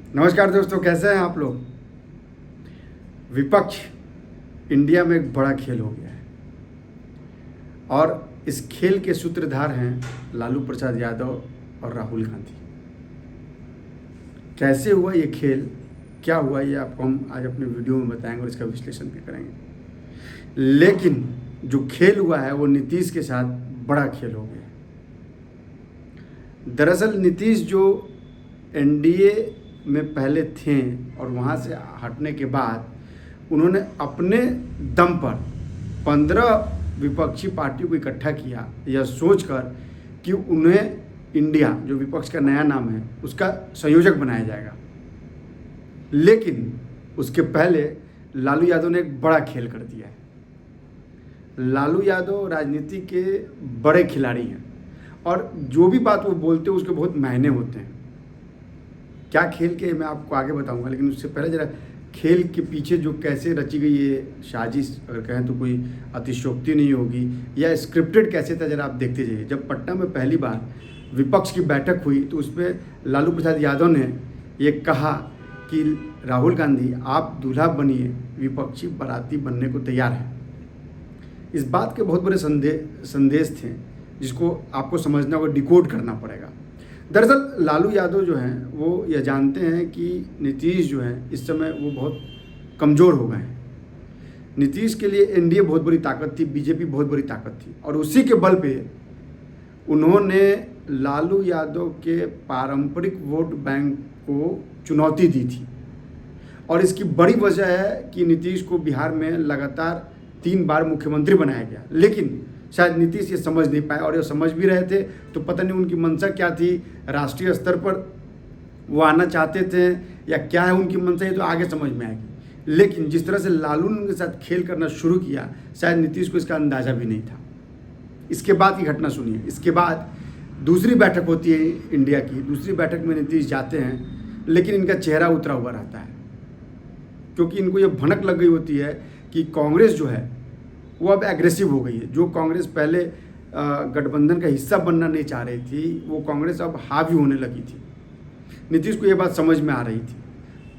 नमस्कार दोस्तों, कैसे हैं आप लोग। विपक्ष इंडिया में एक बड़ा खेल हो गया है और इस खेल के सूत्रधार हैं लालू प्रसाद यादव और राहुल गांधी। कैसे हुआ ये खेल, क्या हुआ, ये आपको हम आज अपने वीडियो में बताएंगे और इसका विश्लेषण भी करेंगे। लेकिन जो खेल हुआ है वो नीतीश के साथ बड़ा खेल हो गया। दरअसल नीतीश जो एनडीए में पहले थे और वहाँ से हटने के बाद उन्होंने अपने दम पर 15 विपक्षी पार्टियों को इकट्ठा किया यह सोचकर कि उन्हें इंडिया, जो विपक्ष का नया नाम है, उसका संयोजक बनाया जाएगा। लेकिन उसके पहले लालू यादव ने एक बड़ा खेल कर दिया है। लालू यादव राजनीति के बड़े खिलाड़ी हैं और जो भी बात वो बोलते हैं उसके बहुत मायने होते हैं। क्या खेल के मैं आपको आगे बताऊंगा, लेकिन उससे पहले ज़रा खेल के पीछे जो कैसे रची गई ये साजिश, अगर कहें तो कोई अतिशयोक्ति नहीं होगी, या स्क्रिप्टेड कैसे था, ज़रा आप देखते जाइए। जब पटना में पहली बार विपक्ष की बैठक हुई तो उसमें लालू प्रसाद यादव ने ये कहा कि राहुल गांधी आप दूल्हा बनिए, विपक्षी बाराती बनने को तैयार है। इस बात के बहुत बड़े संदेश थे जिसको आपको समझना होगा, डिकोड करना पड़ेगा। दरअसल लालू यादव जो हैं वो यह जानते हैं कि नीतीश जो हैं इस समय वो बहुत कमज़ोर हो गए हैं। नीतीश के लिए एनडीए बहुत बड़ी ताकत थी, बीजेपी बहुत बड़ी ताकत थी, और उसी के बल पे उन्होंने लालू यादव के पारंपरिक वोट बैंक को चुनौती दी थी। और इसकी बड़ी वजह है कि नीतीश को बिहार में लगातार 3 बार मुख्यमंत्री बनाया गया, लेकिन शायद नीतीश ये समझ नहीं पाए, और ये समझ भी रहे थे तो पता नहीं उनकी मंशा क्या थी, राष्ट्रीय स्तर पर वो आना चाहते थे या क्या है उनकी मंशा, ये तो आगे समझ में आएगी। लेकिन जिस तरह से लालू ने उनके साथ खेल करना शुरू किया, शायद नीतीश को इसका अंदाज़ा भी नहीं था। इसके बाद की घटना सुनिए। इसके बाद दूसरी बैठक होती है इंडिया की, दूसरी बैठक में नीतीश जाते हैं, लेकिन इनका चेहरा उतरा हुआ रहता है, क्योंकि इनको ये भनक लग गई होती है कि कांग्रेस जो है वो अब एग्रेसिव हो गई है। जो कांग्रेस पहले गठबंधन का हिस्सा बनना नहीं चाह रही थी, वो कांग्रेस अब हावी होने लगी थी। नीतीश को ये बात समझ में आ रही थी।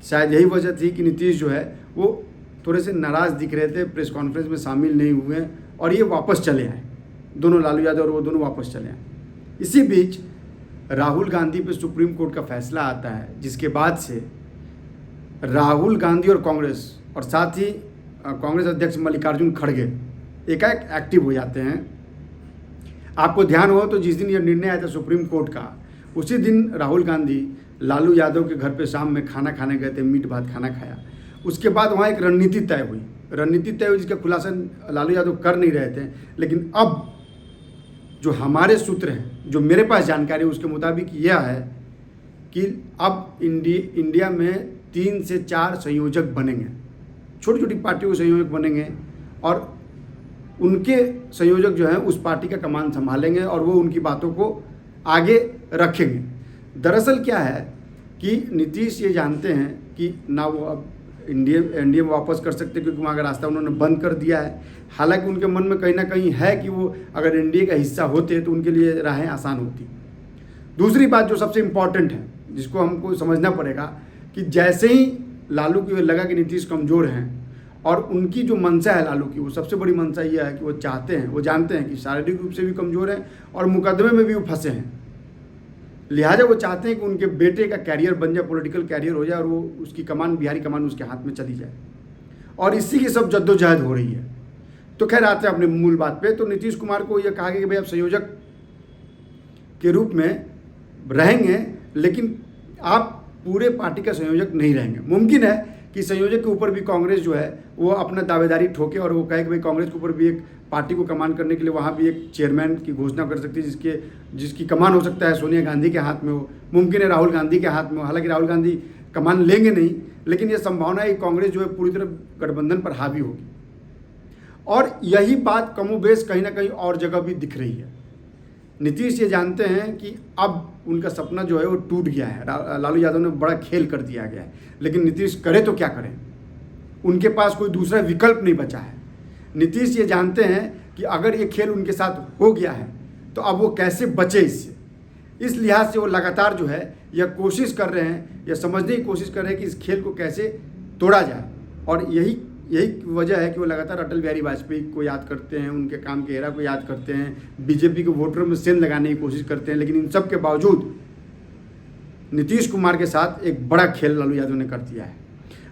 शायद यही वजह थी कि नीतीश जो है वो थोड़े से नाराज़ दिख रहे थे, प्रेस कॉन्फ्रेंस में शामिल नहीं हुए और ये वापस चले आए। दोनों, लालू यादव और वो दोनों वापस चले आए। इसी बीच राहुल गांधी पे सुप्रीम कोर्ट का फैसला आता है, जिसके बाद से राहुल गांधी और कांग्रेस, और साथ ही कांग्रेस अध्यक्ष मल्लिकार्जुन खड़गे एकाएक एक्टिव हो जाते हैं। आपको ध्यान हो तो जिस दिन यह निर्णय आया था सुप्रीम कोर्ट का, उसी दिन राहुल गांधी लालू यादव के घर पे शाम में खाना खाने गए थे, मीट भात खाना खाया। उसके बाद वहाँ एक रणनीति तय हुई जिसका खुलासा लालू यादव कर नहीं रहे थे। लेकिन अब जो हमारे सूत्र हैं, जो मेरे पास जानकारी है, उसके मुताबिक यह है कि अब इंडिया में 3 से 4 संयोजक बनेंगे, छोटी छोटी पार्टियों के संयोजक बनेंगे, और उनके संयोजक जो हैं उस पार्टी का कमान संभालेंगे और वो उनकी बातों को आगे रखेंगे। दरअसल क्या है कि नीतीश ये जानते हैं कि ना वो अब एनडीए में वापस कर सकते, क्योंकि वहाँ का रास्ता उन्होंने बंद कर दिया है। हालांकि उनके मन में कहीं ना कहीं है कि वो अगर एनडीए का हिस्सा होते तो उनके लिए राहें आसान होती। दूसरी बात जो सबसे इम्पॉर्टेंट है, जिसको हमको समझना पड़ेगा, कि जैसे ही लालू को लगा कि नीतीश कमज़ोर हैं और उनकी जो मंशा है लालू की, वो सबसे बड़ी मंशा यह है कि वो चाहते हैं, वो जानते हैं कि शारीरिक रूप से भी कमज़ोर हैं और मुकदमे में भी वो फंसे हैं। लिहाजा वो चाहते हैं कि उनके बेटे का कैरियर बन जाए, पॉलिटिकल कैरियर हो जाए, और वो उसकी कमान, बिहारी कमान उसके हाथ में चली जाए। और इसी की सब जद्दोजहद हो रही है। तो खैर आते हैं अपने मूल बात पे। तो नीतीश कुमार को यह कहा गया कि भाई आप संयोजक के रूप में रहेंगे, लेकिन आप पूरे पार्टी का संयोजक नहीं रहेंगे। मुमकिन है कि संयोजक के ऊपर भी कांग्रेस जो है वो अपना दावेदारी ठोके और वो कहे कि भाई कांग्रेस के ऊपर भी एक पार्टी को कमान करने के लिए वहाँ भी एक चेयरमैन की घोषणा कर सकती है, जिसकी कमान हो सकता है सोनिया गांधी के हाथ में हो, मुमकिन है राहुल गांधी के हाथ में हो। हालांकि राहुल गांधी कमान लेंगे नहीं, लेकिन यह संभावना है कि कांग्रेस जो है पूरी तरह गठबंधन पर हावी होगी। और यही बात कमोबेश कहीं ना कहीं और जगह भी दिख रही है। नीतीश ये जानते हैं कि अब उनका सपना जो है वो टूट गया है, लालू यादव ने बड़ा खेल कर दिया गया है। लेकिन नीतीश करे तो क्या करें, उनके पास कोई दूसरा विकल्प नहीं बचा है। नीतीश ये जानते हैं कि अगर ये खेल उनके साथ हो गया है तो अब वो कैसे बचे इससे। इस लिहाज से वो लगातार जो है या कोशिश कर रहे हैं या समझने की कोशिश कर रहे हैं कि इस खेल को कैसे तोड़ा जाए। और यही वजह है कि वो लगातार अटल बिहारी वाजपेयी को याद करते हैं, उनके काम के एरा को याद करते हैं, बीजेपी के वोटरों में सेंध लगाने की कोशिश करते हैं। लेकिन इन सब के बावजूद नीतीश कुमार के साथ एक बड़ा खेल लालू यादव ने कर दिया है।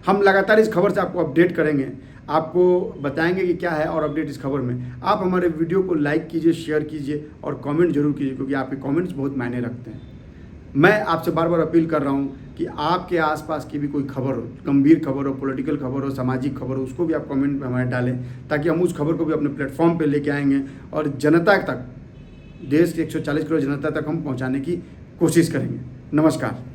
हम लगातार इस खबर से आपको अपडेट करेंगे, आपको बताएंगे कि क्या है और अपडेट इस खबर में। आप हमारे वीडियो को लाइक कीजिए, शेयर कीजिए और कमेंट जरूर कीजिए, क्योंकि आपके कमेंट्स बहुत मायने रखते हैं। मैं आपसे बार बार अपील कर रहा हूँ कि आपके आसपास की भी कोई खबर हो, गंभीर खबर हो, पॉलिटिकल खबर हो, सामाजिक खबर हो, उसको भी आप कमेंट में हमारे डालें, ताकि हम उस खबर को भी अपने प्लेटफॉर्म पे लेके आएंगे और जनता तक, देश के 140 करोड़ जनता तक हम पहुँचाने की कोशिश करेंगे। नमस्कार।